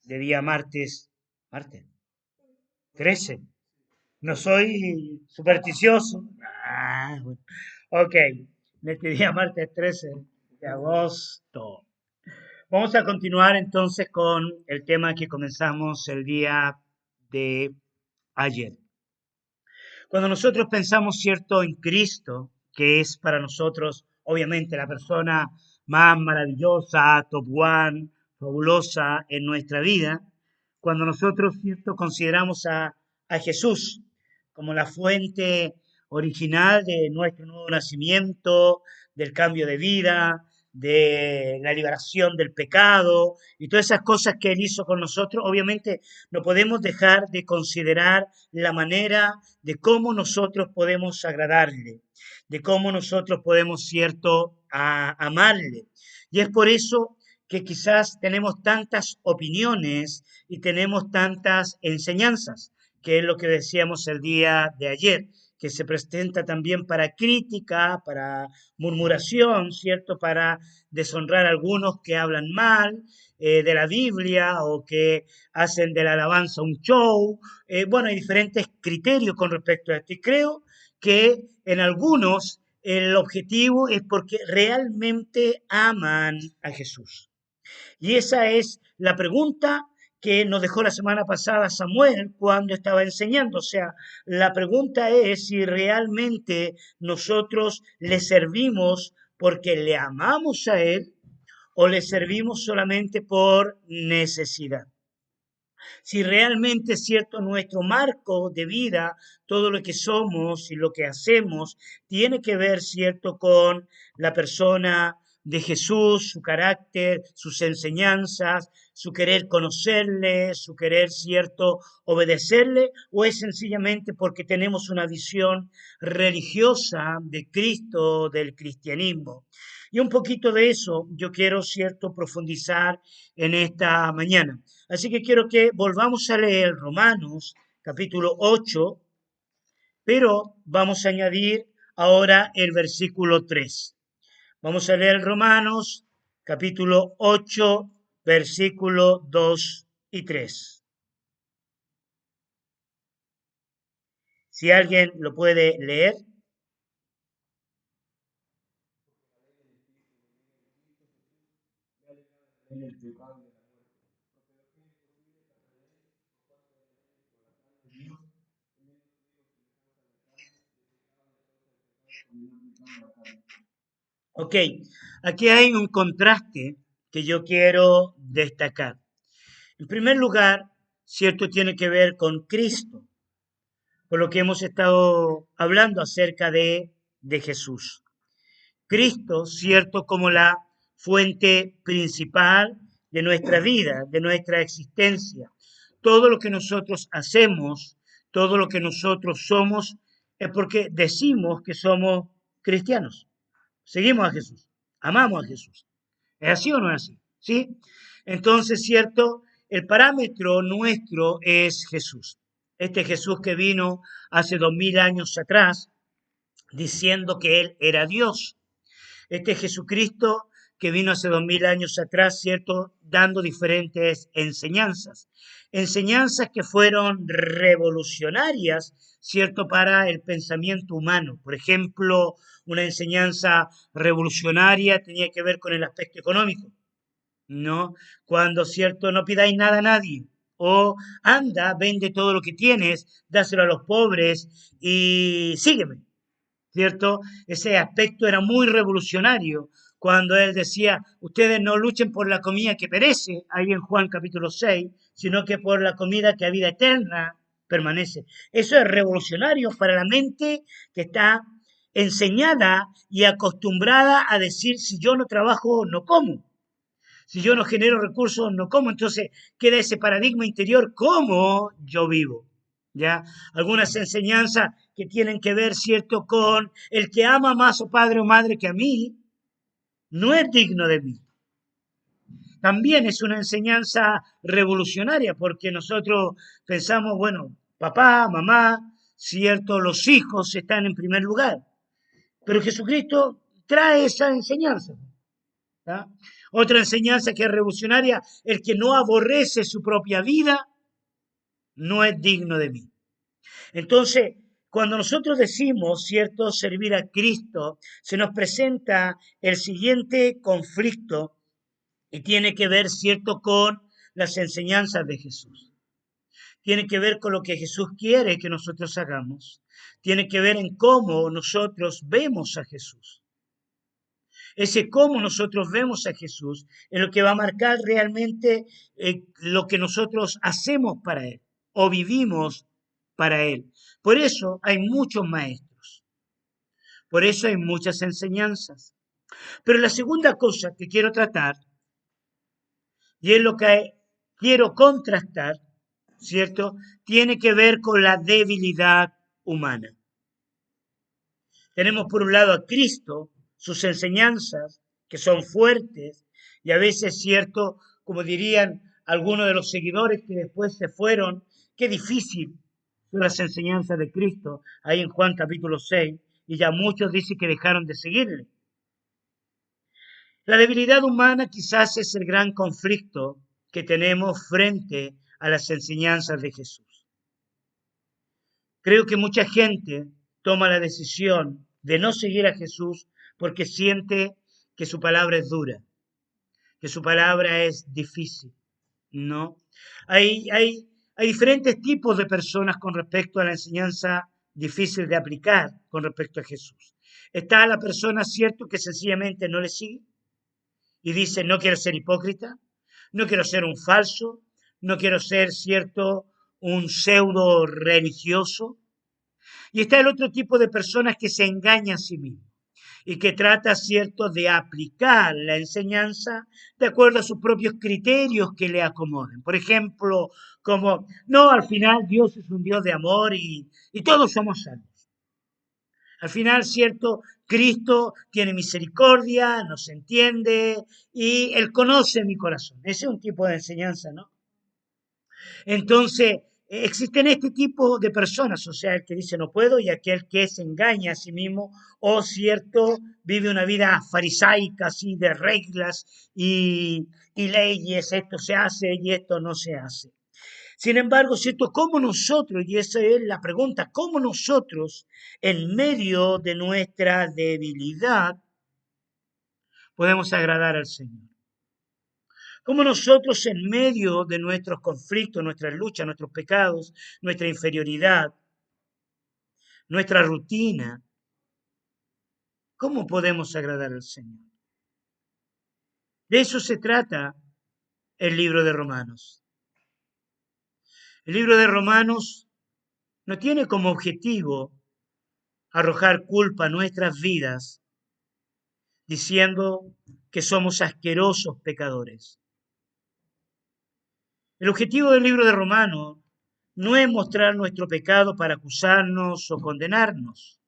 de día martes 13. No soy supersticioso. Bueno. Ok, en este día martes 13 de agosto. Vamos a continuar entonces con el tema que comenzamos el día de ayer. Cuando nosotros pensamos, cierto, en Cristo, que es para nosotros, obviamente, la persona más maravillosa, top one, fabulosa en nuestra vida, cuando nosotros, cierto, consideramos a Jesús como la fuente original de nuestro nuevo nacimiento, del cambio de vida, de la liberación del pecado y todas esas cosas que Él hizo con nosotros, obviamente no podemos dejar de considerar la manera de cómo nosotros podemos agradarle, de cómo nosotros podemos, cierto, amarle. Y es por eso que quizás tenemos tantas opiniones y tenemos tantas enseñanzas, que es lo que decíamos el día de ayer, que se presenta también para crítica, para murmuración, ¿cierto? Para deshonrar a algunos que hablan mal de la Biblia o que hacen de la alabanza un show. Bueno, hay diferentes criterios con respecto a esto y creo que en algunos el objetivo es porque realmente aman a Jesús. Y esa es la pregunta que nos dejó la semana pasada Samuel cuando estaba enseñando. O sea, la pregunta es si realmente nosotros le servimos porque le amamos a Él o le servimos solamente por necesidad. Si realmente es cierto nuestro marco de vida, todo lo que somos y lo que hacemos, tiene que ver, cierto, con la persona de Jesús, su carácter, sus enseñanzas, su querer conocerle, su querer, cierto, obedecerle, o es sencillamente porque tenemos una visión religiosa de Cristo, del cristianismo. Y un poquito de eso yo quiero, cierto, profundizar en esta mañana. Así que quiero que volvamos a leer Romanos capítulo 8, pero vamos a añadir ahora el versículo 3. Vamos a leer Romanos capítulo 8, versículo 2 y 3. Si alguien lo puede leer. Ok, aquí hay un contraste que yo quiero destacar. En primer lugar, cierto, tiene que ver con Cristo, por lo que hemos estado hablando acerca de Jesús. Cristo, cierto, como la fuente principal de nuestra vida, de nuestra existencia. Todo lo que nosotros hacemos, todo lo que nosotros somos, es porque decimos que somos cristianos. Seguimos a Jesús, amamos a Jesús. ¿Es así o no es así? ¿Sí? Entonces, cierto, el parámetro nuestro es Jesús. Este Jesús que vino hace 2000 años atrás diciendo que Él era Dios. Este Jesucristo que vino hace 2000 años atrás, ¿cierto? Dando diferentes enseñanzas. Enseñanzas que fueron revolucionarias, ¿cierto? Para el pensamiento humano. Por ejemplo, una enseñanza revolucionaria tenía que ver con el aspecto económico, ¿no? Cuando, ¿cierto? No pidáis nada a nadie. O anda, vende todo lo que tienes, dáselo a los pobres y sígueme. ¿Cierto? Ese aspecto era muy revolucionario cuando él decía, ustedes no luchen por la comida que perece, ahí en Juan capítulo 6, sino que por la comida que a vida eterna permanece. Eso es revolucionario para la mente que está enseñada y acostumbrada a decir, si yo no trabajo, no como. Si yo no genero recursos, no como. Entonces queda ese paradigma interior, ¿cómo yo vivo? ¿Ya? Algunas enseñanzas que tienen que ver, ¿cierto?, con el que ama más a su padre o madre que a mí, no es digno de mí. También es una enseñanza revolucionaria porque nosotros pensamos, bueno, papá, mamá, ¿cierto?, los hijos están en primer lugar. Pero Jesucristo trae esa enseñanza. ¿Ya? Otra enseñanza que es revolucionaria, el que no aborrece su propia vida no es digno de mí. Entonces, cuando nosotros decimos, ¿cierto?, servir a Cristo, se nos presenta el siguiente conflicto y tiene que ver, ¿cierto?, con las enseñanzas de Jesús. Tiene que ver con lo que Jesús quiere que nosotros hagamos. Tiene que ver en cómo nosotros vemos a Jesús. Ese cómo nosotros vemos a Jesús es lo que va a marcar realmente lo que nosotros hacemos para Él o vivimos para Él. Por eso hay muchos maestros, por eso hay muchas enseñanzas. Pero la segunda cosa que quiero tratar, y es lo que quiero contrastar, ¿cierto? Tiene que ver con la debilidad humana. Tenemos por un lado a Cristo, sus enseñanzas, que son fuertes, y a veces, cierto, como dirían algunos de los seguidores que después se fueron, qué difícil son las enseñanzas de Cristo, ahí en Juan capítulo 6, y ya muchos dicen que dejaron de seguirle. La debilidad humana quizás es el gran conflicto que tenemos frente a las enseñanzas de Jesús. Creo que mucha gente toma la decisión de no seguir a Jesús porque siente que su palabra es dura, que su palabra es difícil, ¿no? Hay diferentes tipos de personas con respecto a la enseñanza difícil de aplicar con respecto a Jesús. Está la persona, cierto, que sencillamente no le sigue y dice, no quiero ser hipócrita, no quiero ser un falso, no quiero ser, cierto, un pseudo religioso. Y está el otro tipo de personas que se engaña a sí mismo y que trata, cierto, de aplicar la enseñanza de acuerdo a sus propios criterios que le acomoden. Por ejemplo, como, no, al final Dios es un Dios de amor y todos somos salvos. Al final, cierto, Cristo tiene misericordia, nos entiende y Él conoce mi corazón. Ese es un tipo de enseñanza, ¿no? Entonces, existen este tipo de personas, o sea, el que dice no puedo y aquel que se engaña a sí mismo o, cierto, vive una vida farisaica, así de reglas y leyes, esto se hace y esto no se hace. Sin embargo, ¿cierto? ¿Cómo nosotros, y esa es la pregunta, cómo nosotros, en medio de nuestra debilidad, podemos agradar al Señor? Cómo nosotros en medio de nuestros conflictos, nuestras luchas, nuestros pecados, nuestra inferioridad, nuestra rutina, cómo podemos agradar al Señor. De eso se trata el libro de Romanos. El libro de Romanos no tiene como objetivo arrojar culpa a nuestras vidas diciendo que somos asquerosos pecadores. El objetivo del libro de Romanos no es mostrar nuestro pecado para acusarnos o condenarnos,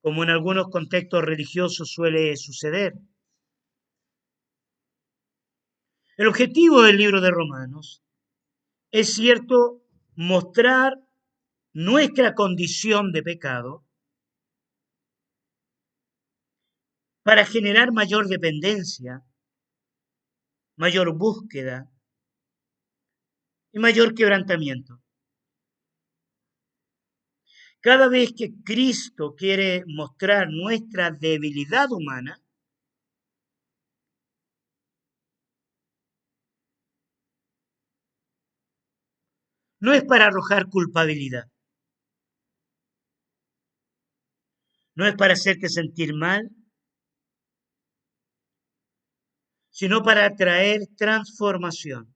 como en algunos contextos religiosos suele suceder. El objetivo del libro de Romanos es, cierto, mostrar nuestra condición de pecado para generar mayor dependencia, mayor búsqueda y mayor quebrantamiento. Cada vez que Cristo quiere mostrar nuestra debilidad humana, no es para arrojar culpabilidad, no es para hacerte sentir mal, sino para traer transformación.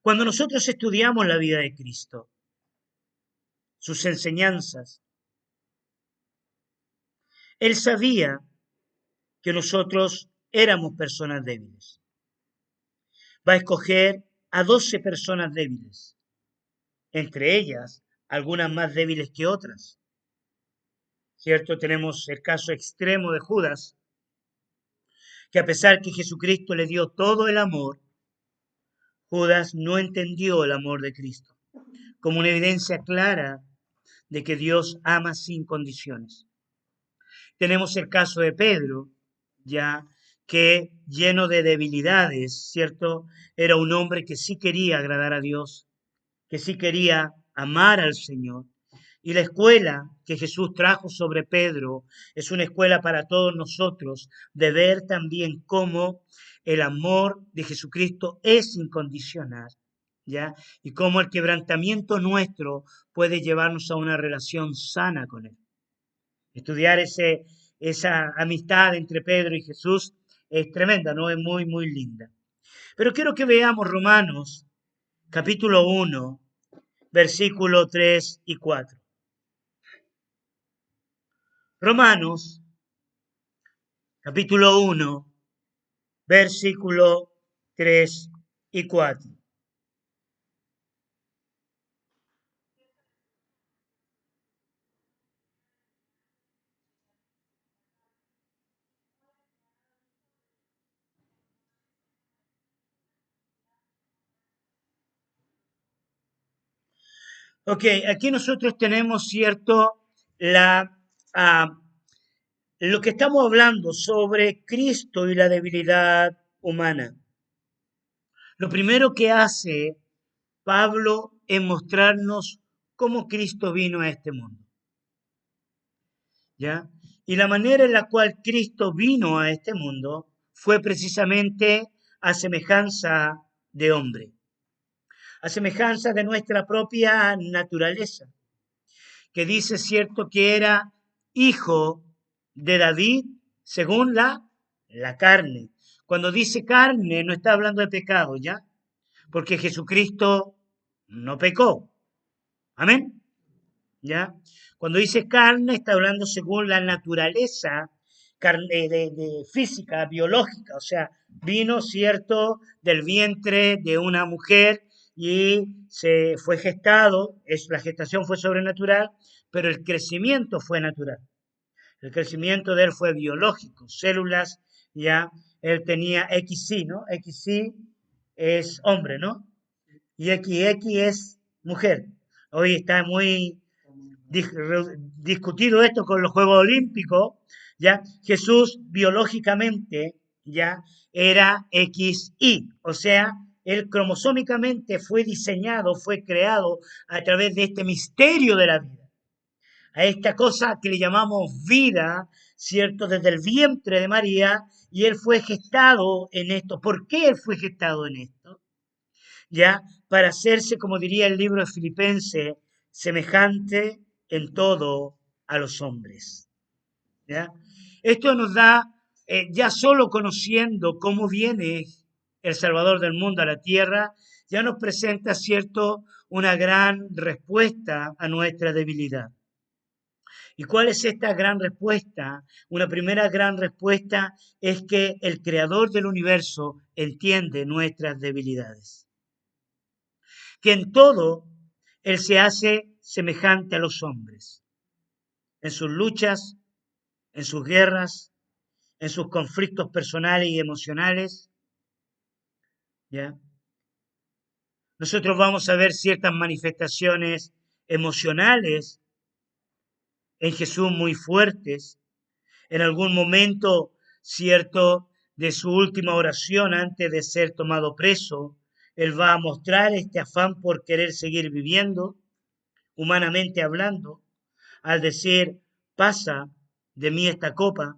Cuando nosotros estudiamos la vida de Cristo, sus enseñanzas, Él sabía que nosotros éramos personas débiles. Va a escoger a 12 personas débiles, entre ellas algunas más débiles que otras. ¿Cierto? Tenemos el caso extremo de Judas, que a pesar que Jesucristo le dio todo el amor, Judas no entendió el amor de Cristo como una evidencia clara de que Dios ama sin condiciones. Tenemos el caso de Pedro, ya que lleno de debilidades, ¿cierto? Era un hombre que sí quería agradar a Dios, que sí quería amar al Señor. Y la escuela que Jesús trajo sobre Pedro es una escuela para todos nosotros de ver también cómo el amor de Jesucristo es incondicional, ¿ya? Y cómo el quebrantamiento nuestro puede llevarnos a una relación sana con Él. Estudiar esa amistad entre Pedro y Jesús es tremenda, ¿no? Es muy, muy linda. Pero quiero que veamos Romanos capítulo 1, versículo 3 y 4. Romanos capítulo 1, versículo 3 y 4. Ok, aquí nosotros tenemos, cierto, la, ah, lo que estamos hablando sobre Cristo y la debilidad humana. Lo primero que hace Pablo es mostrarnos cómo Cristo vino a este mundo, ¿ya? Y la manera en la cual Cristo vino a este mundo fue precisamente a semejanza de hombre, a semejanza de nuestra propia naturaleza, que dice cierto que era hijo de David según la carne. Cuando dice carne no está hablando de pecado, ¿ya? Porque Jesucristo no pecó. Amén. ¿Ya? Cuando dice carne, está hablando según la naturaleza de física, biológica, o sea, vino, cierto, del vientre de una mujer y se fue gestado, la gestación fue sobrenatural, pero el crecimiento fue natural. El crecimiento de él fue biológico, células, ya, él tenía XY, ¿no? XY es hombre, ¿no? Y XX es mujer. Hoy está muy discutido esto con los Juegos Olímpicos, ¿ya? Jesús biológicamente ya era XY, o sea, él cromosómicamente fue diseñado, fue creado a través de este misterio de la vida, a esta cosa que le llamamos vida, ¿cierto? Desde el vientre de María, y él fue gestado en esto. ¿Por qué él fue gestado en esto? ¿Ya? Para hacerse, como diría el libro de Filipenses, semejante en todo a los hombres. ¿Ya? Esto nos da, ya solo conociendo cómo viene el Salvador del mundo a la tierra, ya nos presenta, cierto, una gran respuesta a nuestra debilidad. ¿Y cuál es esta gran respuesta? Una primera gran respuesta es que el creador del universo entiende nuestras debilidades, que en todo Él se hace semejante a los hombres, en sus luchas, en sus guerras, en sus conflictos personales y emocionales, ¿ya? Nosotros vamos a ver ciertas manifestaciones emocionales en Jesús muy fuertes, en algún momento, cierto, de su última oración antes de ser tomado preso, Él va a mostrar este afán por querer seguir viviendo, humanamente hablando, al decir, pasa de mí esta copa,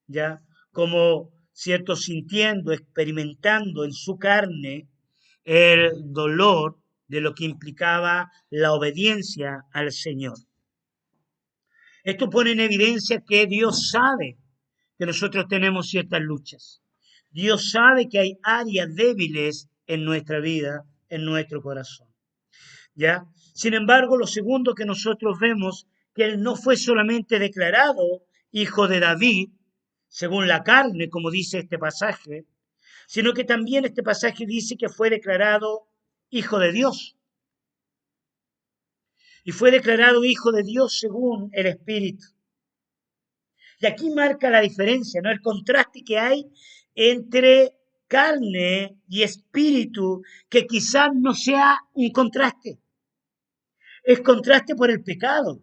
ya como cierto sintiendo, experimentando en su carne el dolor de lo que implicaba la obediencia al Señor. Esto pone en evidencia que Dios sabe que nosotros tenemos ciertas luchas. Dios sabe que hay áreas débiles en nuestra vida, en nuestro corazón. ¿Ya? Sin embargo, lo segundo que nosotros vemos, que él no fue solamente declarado hijo de David, según la carne, como dice este pasaje, sino que también este pasaje dice que fue declarado hijo de Dios. Y fue declarado hijo de Dios según el Espíritu. Y aquí marca la diferencia, ¿no? El contraste que hay entre carne y espíritu que quizás no sea un contraste. Es contraste por el pecado,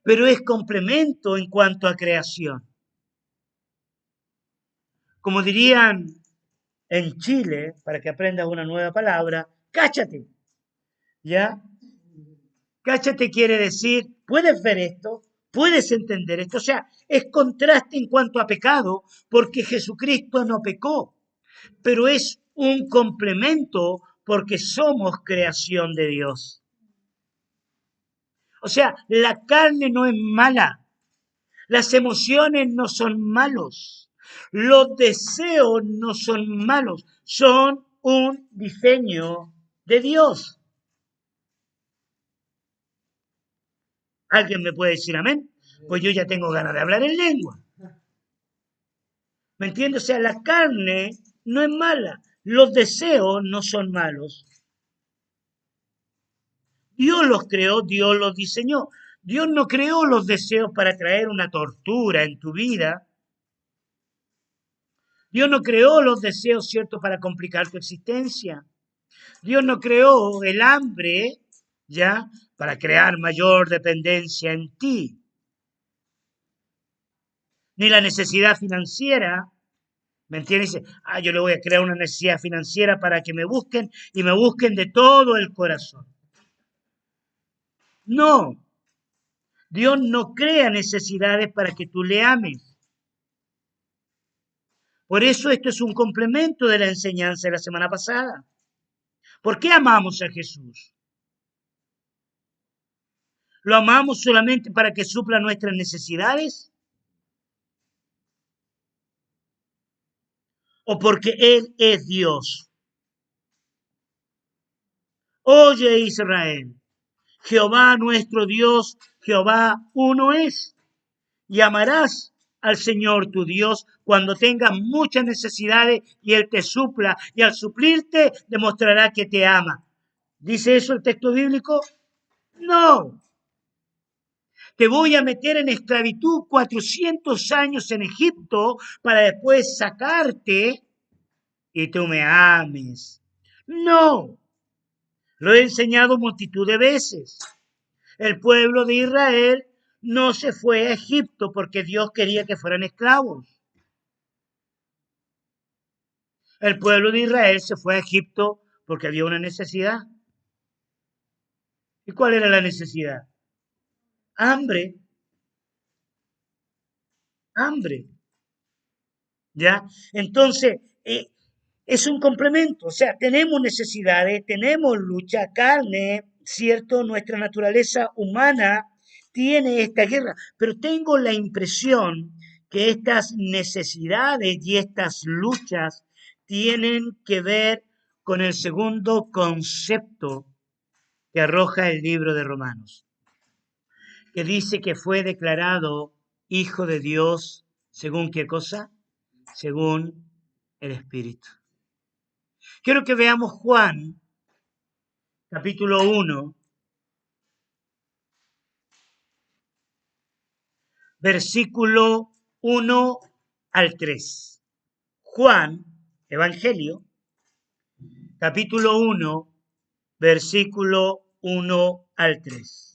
pero es complemento en cuanto a creación. Como dirían en Chile, para que aprendas una nueva palabra, cáchate, ¿ya? Cáchate quiere decir, puedes ver esto, puedes entender esto, o sea, es contraste en cuanto a pecado, porque Jesucristo no pecó, pero es un complemento porque somos creación de Dios. O sea, la carne no es mala, las emociones no son malos, los deseos no son malos, son un diseño de Dios. ¿Alguien me puede decir amén? Pues yo ya tengo ganas de hablar en lengua. ¿Me entiendes? O sea, la carne no es mala, los deseos no son malos. Dios los creó, Dios los diseñó. Dios no creó los deseos para traer una tortura en tu vida. Dios no creó los deseos, ¿cierto?, para complicar tu existencia. Dios no creó el hambre, ¿ya?, para crear mayor dependencia en ti. Ni la necesidad financiera, ¿me entiendes? Yo le voy a crear una necesidad financiera para que me busquen y me busquen de todo el corazón. No, Dios no crea necesidades para que tú le ames. Por eso esto es un complemento de la enseñanza de la semana pasada. ¿Por qué amamos a Jesús? ¿Lo amamos solamente para que supla nuestras necesidades? ¿O porque Él es Dios? Oye Israel, Jehová nuestro Dios, Jehová uno es. Y amarás al Señor tu Dios cuando tengas muchas necesidades y Él te supla. Y al suplirte demostrará que te ama. ¿Dice eso el texto bíblico? No. Te voy a meter en esclavitud 400 años en Egipto para después sacarte y tú me ames. No. Lo he enseñado multitud de veces. El pueblo de Israel no se fue a Egipto porque Dios quería que fueran esclavos. El pueblo de Israel se fue a Egipto porque había una necesidad. ¿Y cuál era la necesidad? Hambre, hambre. ¿Ya? Entonces, es un complemento. O sea, tenemos necesidades, tenemos lucha, carne, ¿cierto? Nuestra naturaleza humana tiene esta guerra, pero tengo la impresión que estas necesidades y estas luchas tienen que ver con el segundo concepto que arroja el libro de Romanos, que dice que fue declarado hijo de Dios, ¿según qué cosa? Según el Espíritu. Quiero que veamos Juan, capítulo 1, versículo 1 al 3. Juan, Evangelio, capítulo 1, versículo 1 al 3.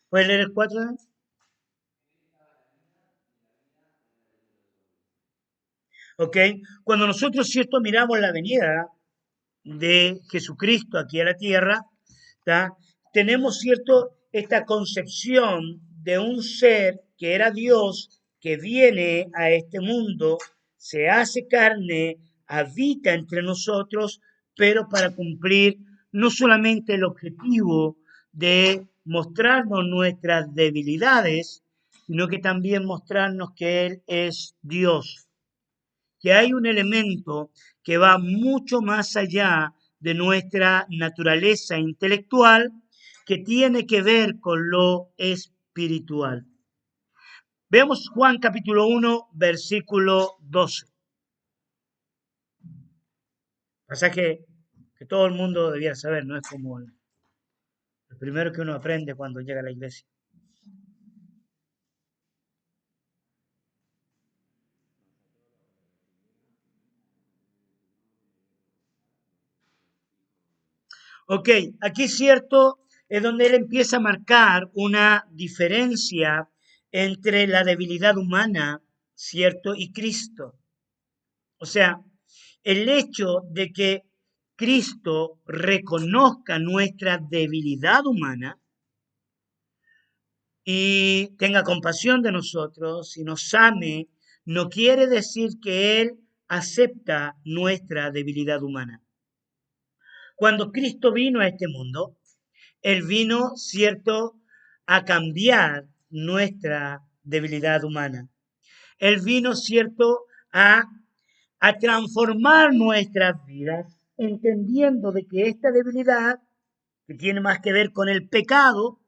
¿Puedes leer el 4? ¿Ok? Cuando nosotros, ¿cierto?, miramos la venida de Jesucristo aquí a la tierra, ¿tá?, tenemos, ¿cierto?, esta concepción de un ser que era Dios, que viene a este mundo, se hace carne, habita entre nosotros, pero para cumplir no solamente el objetivo de mostrarnos nuestras debilidades, sino que también mostrarnos que Él es Dios, que hay un elemento que va mucho más allá de nuestra naturaleza intelectual, que tiene que ver con lo espiritual. Veamos Juan capítulo 1, versículo 12. Pasaje que todo el mundo debiera saber, no es como el primero que uno aprende cuando llega a la iglesia. Ok, aquí es cierto, es donde él empieza a marcar una diferencia entre la debilidad humana, ¿cierto? Y Cristo. O sea, el hecho de que Cristo reconozca nuestra debilidad humana y tenga compasión de nosotros y nos ame, no quiere decir que Él acepta nuestra debilidad humana. Cuando Cristo vino a este mundo, Él vino, cierto, a cambiar nuestra debilidad humana. Él vino, cierto, a transformar nuestras vidas, entendiendo de que esta debilidad, que tiene más que ver con el pecado,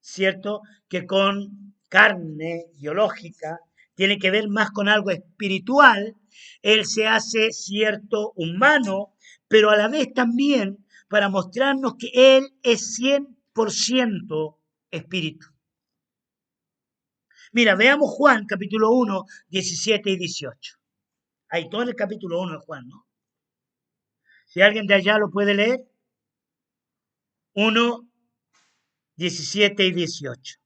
¿cierto? Que con carne biológica, tiene que ver más con algo espiritual. Él se hace cierto humano, pero a la vez también para mostrarnos que Él es 100% espíritu. Mira, veamos Juan capítulo 1, 17 y 18. Hay todo en el capítulo 1 de Juan, ¿no? Si alguien de allá lo puede leer, 1, 17 y 18.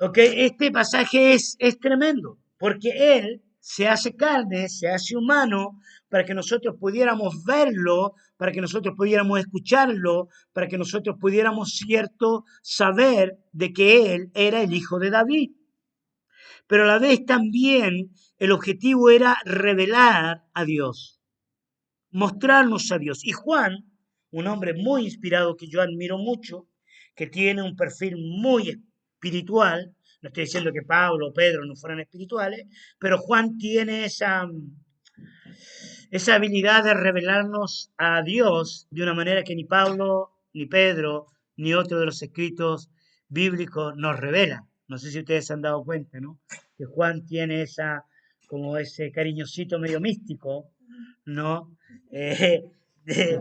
Ok, este pasaje es tremendo, porque Él se hace carne, se hace humano, para que nosotros pudiéramos verlo, para que nosotros pudiéramos escucharlo, para que nosotros pudiéramos, cierto, saber de que Él era el hijo de David. Pero a la vez también el objetivo era revelar a Dios, mostrarnos a Dios. Y Juan, un hombre muy inspirado que yo admiro mucho, que tiene un perfil muy espiritual, no estoy diciendo que Pablo o Pedro no fueran espirituales, pero Juan tiene esa habilidad de revelarnos a Dios de una manera que ni Pablo, ni Pedro, ni otro de los escritos bíblicos nos revela. No sé si ustedes se han dado cuenta, ¿no? Que Juan tiene como ese cariñosito medio místico, ¿no? Eh, de,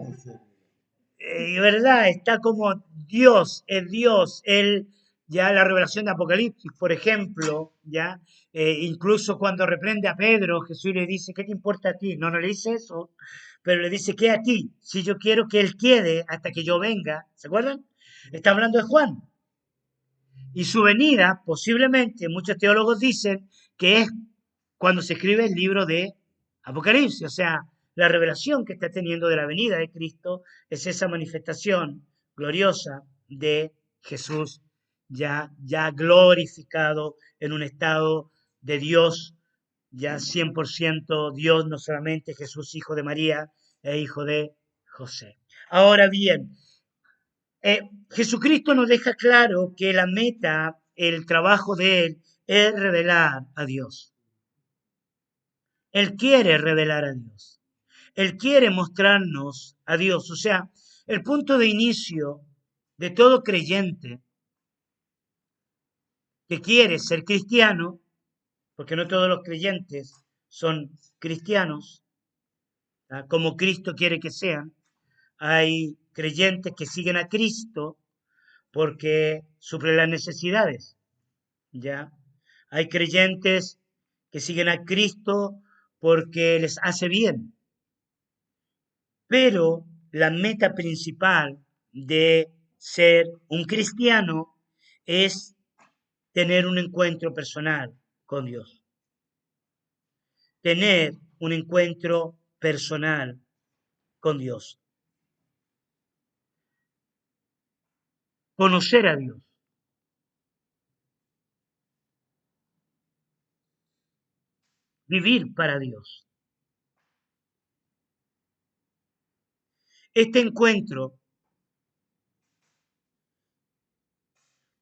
y verdad, está como Dios, es Dios, Él, ya la revelación de Apocalipsis, por ejemplo, ya, incluso cuando reprende a Pedro, Jesús le dice, ¿qué te importa a ti? No, no le dice eso, pero le dice, ¿qué a ti? Si yo quiero que Él quede hasta que yo venga, ¿se acuerdan? Está hablando de Juan. Y su venida, posiblemente, muchos teólogos dicen que es cuando se escribe el libro de Apocalipsis, o sea, la revelación que está teniendo de la venida de Cristo es esa manifestación gloriosa de Jesús ya glorificado en un estado de Dios, ya 100% Dios, no solamente Jesús, hijo de María e hijo de José. Ahora bien, Jesucristo nos deja claro que la meta, el trabajo de Él, es revelar a Dios. Él quiere revelar a Dios. Él quiere mostrarnos a Dios. O sea, el punto de inicio de todo creyente que quiere ser cristiano, porque no todos los creyentes son cristianos, ¿tá? Como Cristo quiere que sean. Hay creyentes que siguen a Cristo porque suplen las necesidades, ¿ya? Hay creyentes que siguen a Cristo porque les hace bien, pero la meta principal de ser un cristiano es tener un encuentro personal con Dios, tener un encuentro personal con Dios, conocer a Dios, vivir para Dios. Este encuentro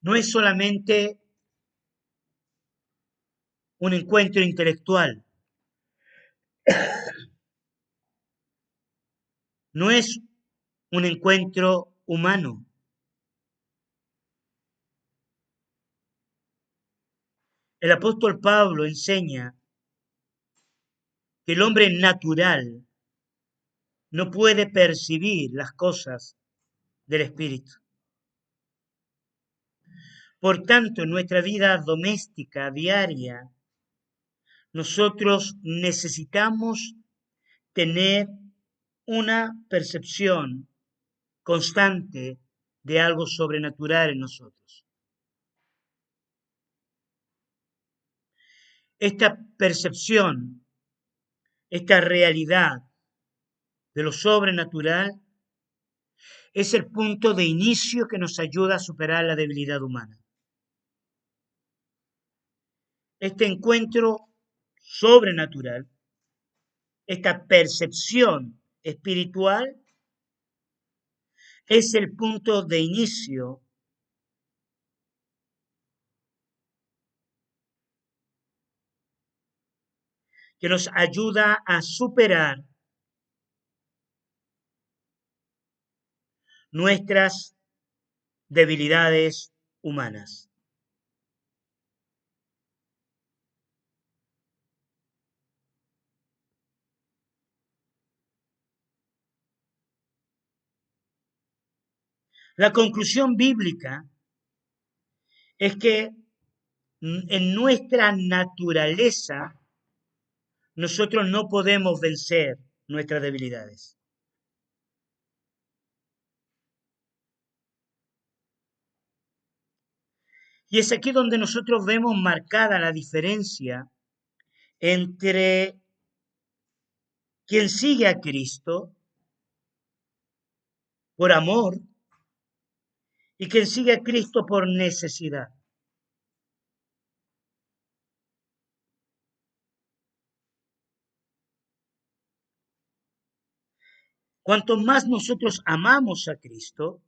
no es solamente un encuentro intelectual, no es un encuentro humano. El apóstol Pablo enseña que el hombre natural no puede percibir las cosas del Espíritu. Por tanto, en nuestra vida doméstica, diaria, nosotros necesitamos tener una percepción constante de algo sobrenatural en nosotros. Esta percepción, esta realidad de lo sobrenatural es el punto de inicio que nos ayuda a superar la debilidad humana. Este encuentro sobrenatural, esta percepción espiritual, es el punto de inicio que nos ayuda a superar nuestras debilidades humanas. La conclusión bíblica es que en nuestra naturaleza nosotros no podemos vencer nuestras debilidades. Y es aquí donde nosotros vemos marcada la diferencia entre quien sigue a Cristo por amor y quien sigue a Cristo por necesidad. Cuanto más nosotros amamos a Cristo,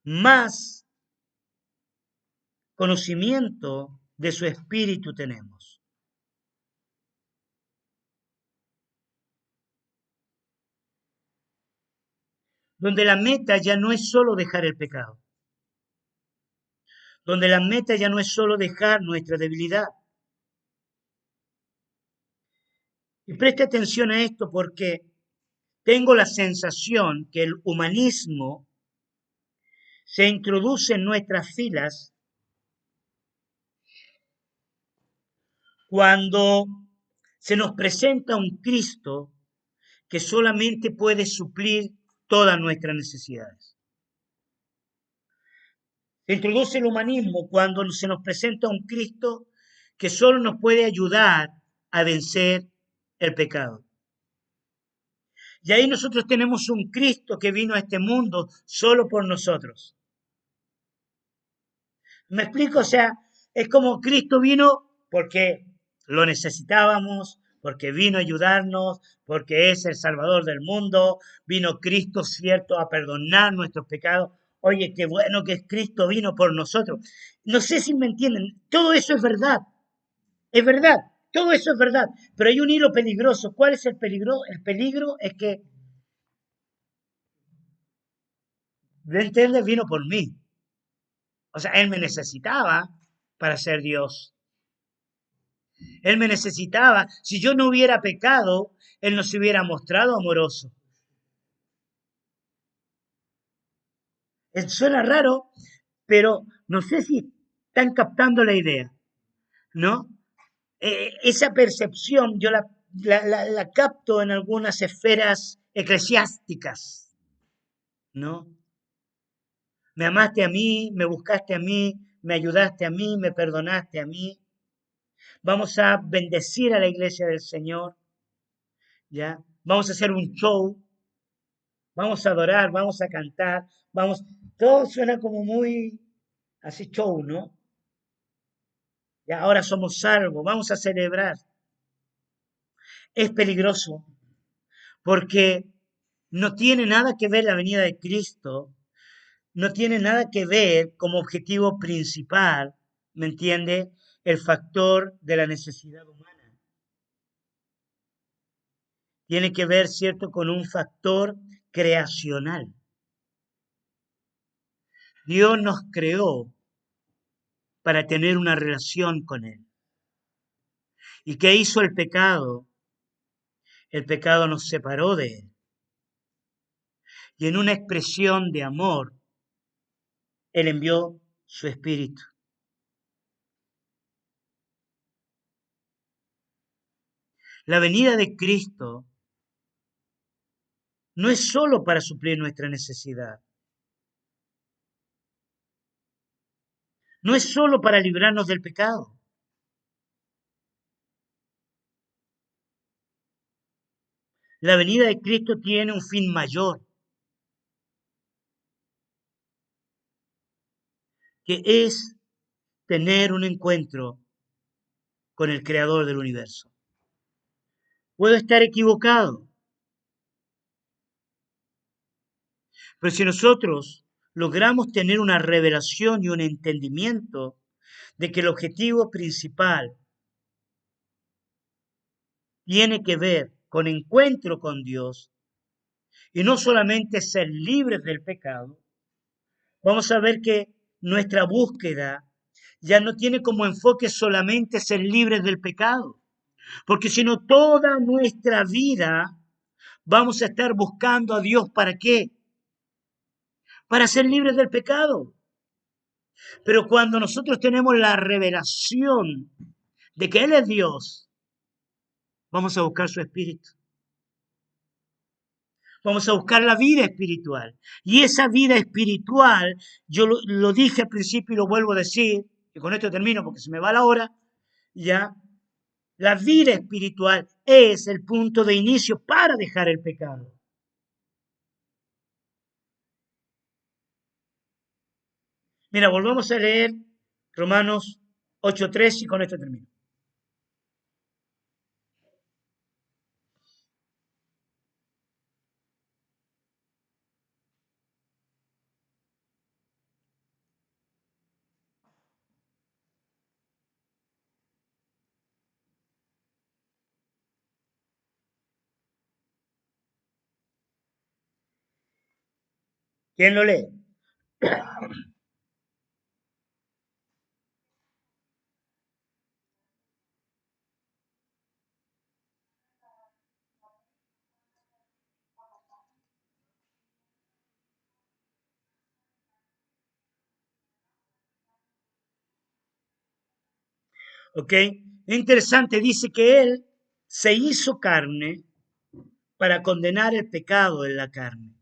más conocimiento de su espíritu tenemos. Donde la meta ya no es solo dejar el pecado. Donde la meta ya no es solo dejar nuestra debilidad. Y preste atención a esto porque tengo la sensación que el humanismo se introduce en nuestras filas cuando se nos presenta un Cristo que solamente puede suplir todas nuestras necesidades. Se introduce el humanismo cuando se nos presenta un Cristo que solo nos puede ayudar a vencer el pecado. Y ahí nosotros tenemos un Cristo que vino a este mundo solo por nosotros. ¿Me explico? O sea, es como Cristo vino porque lo necesitábamos, porque vino a ayudarnos, porque es el Salvador del mundo, vino Cristo, cierto, a perdonar nuestros pecados. Oye, qué bueno que Cristo vino por nosotros. No sé si me entienden, todo eso es verdad, todo eso es verdad, pero hay un hilo peligroso. ¿Cuál es el peligro? El peligro es que, ¿me entiendes? Vino por mí. O sea, Él me necesitaba para ser Dios. Él me necesitaba. Si yo no hubiera pecado, Él nos hubiera mostrado amoroso. Suena raro, pero no sé si están captando la idea, ¿no? Esa percepción yo la capto en algunas esferas eclesiásticas, ¿no? Me amaste a mí, me buscaste a mí, me ayudaste a mí, me perdonaste a mí. Vamos a bendecir a la iglesia del Señor, ¿ya? Vamos a hacer un show, vamos a adorar, vamos a cantar, vamos, todo suena como muy así show, ¿no? Ya ahora somos salvos, vamos a celebrar. Es peligroso porque no tiene nada que ver la venida de Cristo no tiene nada que ver como objetivo principal, ¿me entiende? El factor de la necesidad humana. Tiene que ver, ¿cierto?, con un factor creacional. Dios nos creó para tener una relación con Él. ¿Y qué hizo el pecado? El pecado nos separó de Él. Y en una expresión de amor, Él envió su Espíritu. La venida de Cristo no es solo para suplir nuestra necesidad, no es solo para librarnos del pecado. La venida de Cristo tiene un fin mayor, que es tener un encuentro con el Creador del universo. Puedo estar equivocado, pero si nosotros logramos tener una revelación y un entendimiento de que el objetivo principal tiene que ver con encuentro con Dios y no solamente ser libres del pecado, vamos a ver que nuestra búsqueda ya no tiene como enfoque solamente ser libres del pecado, porque si no toda nuestra vida vamos a estar buscando a Dios ¿para qué? Para ser libres del pecado. Pero cuando nosotros tenemos la revelación de que Él es Dios, vamos a buscar su espíritu. Vamos a buscar la vida espiritual. Y esa vida espiritual, yo lo dije al principio y lo vuelvo a decir, y con esto termino porque se me va la hora, ya, la vida espiritual es el punto de inicio para dejar el pecado. Mira, volvamos a leer Romanos 8:3 y con esto termino. ¿Quién lo lee? ¿Ok? Es interesante, dice que Él se hizo carne para condenar el pecado en la carne.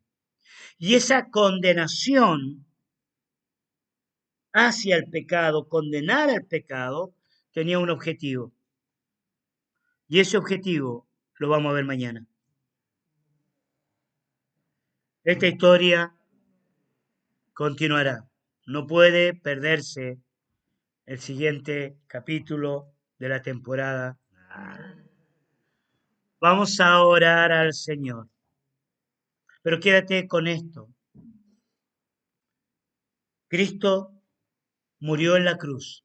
Y esa condenación hacia el pecado, condenar al pecado, tenía un objetivo. Y ese objetivo lo vamos a ver mañana. Esta historia continuará. No puede perderse el siguiente capítulo de la temporada. Vamos a orar al Señor. Pero quédate con esto. Cristo murió en la cruz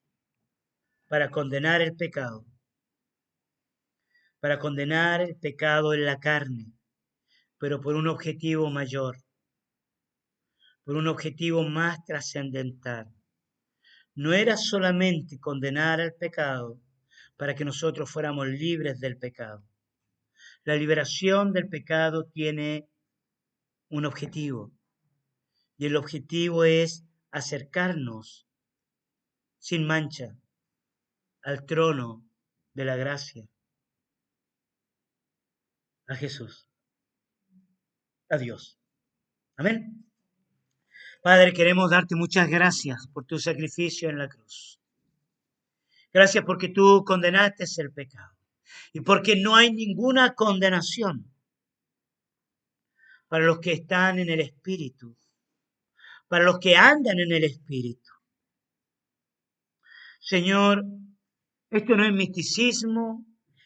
para condenar el pecado, para condenar el pecado en la carne, pero por un objetivo mayor, por un objetivo más trascendental. No era solamente condenar al pecado para que nosotros fuéramos libres del pecado. La liberación del pecado tiene un objetivo, y el objetivo es acercarnos sin mancha al trono de la gracia, a Jesús, a Dios. Amén. Padre, queremos darte muchas gracias por tu sacrificio en la cruz. Gracias porque tú condenaste el pecado y porque no hay ninguna condenación para los que están en el Espíritu, para los que andan en el Espíritu. Señor, esto no es misticismo,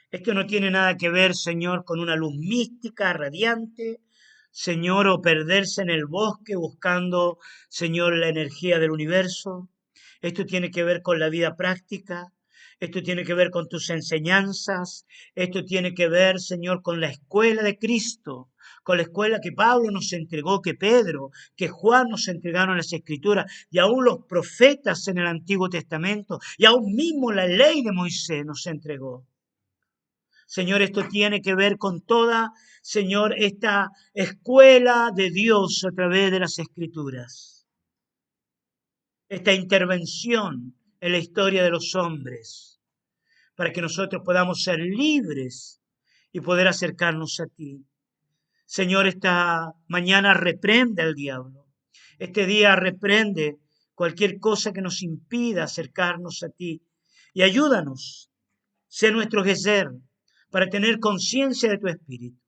esto no tiene nada que ver, Señor, con una luz mística, radiante. Señor, o perderse en el bosque buscando, Señor, la energía del universo. Esto tiene que ver con la vida práctica. Esto tiene que ver con tus enseñanzas. Esto tiene que ver, Señor, con la escuela de Cristo, con la escuela que Pablo nos entregó, que Pedro, que Juan nos entregaron en las Escrituras, y aún los profetas en el Antiguo Testamento, y aún mismo la ley de Moisés nos entregó. Señor, esto tiene que ver con toda, Señor, esta escuela de Dios a través de las Escrituras. Esta intervención en la historia de los hombres, para que nosotros podamos ser libres y poder acercarnos a ti. Señor, esta mañana reprende al diablo. Este día reprende cualquier cosa que nos impida acercarnos a ti. Y ayúdanos, sé nuestro Geser, para tener conciencia de tu espíritu,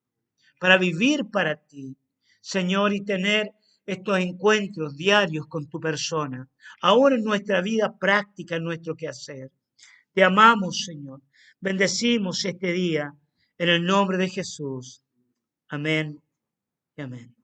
para vivir para ti, Señor, y tener estos encuentros diarios con tu persona, ahora en nuestra vida práctica, en nuestro quehacer. Te amamos, Señor. Bendecimos este día en el nombre de Jesús. Amén y amén.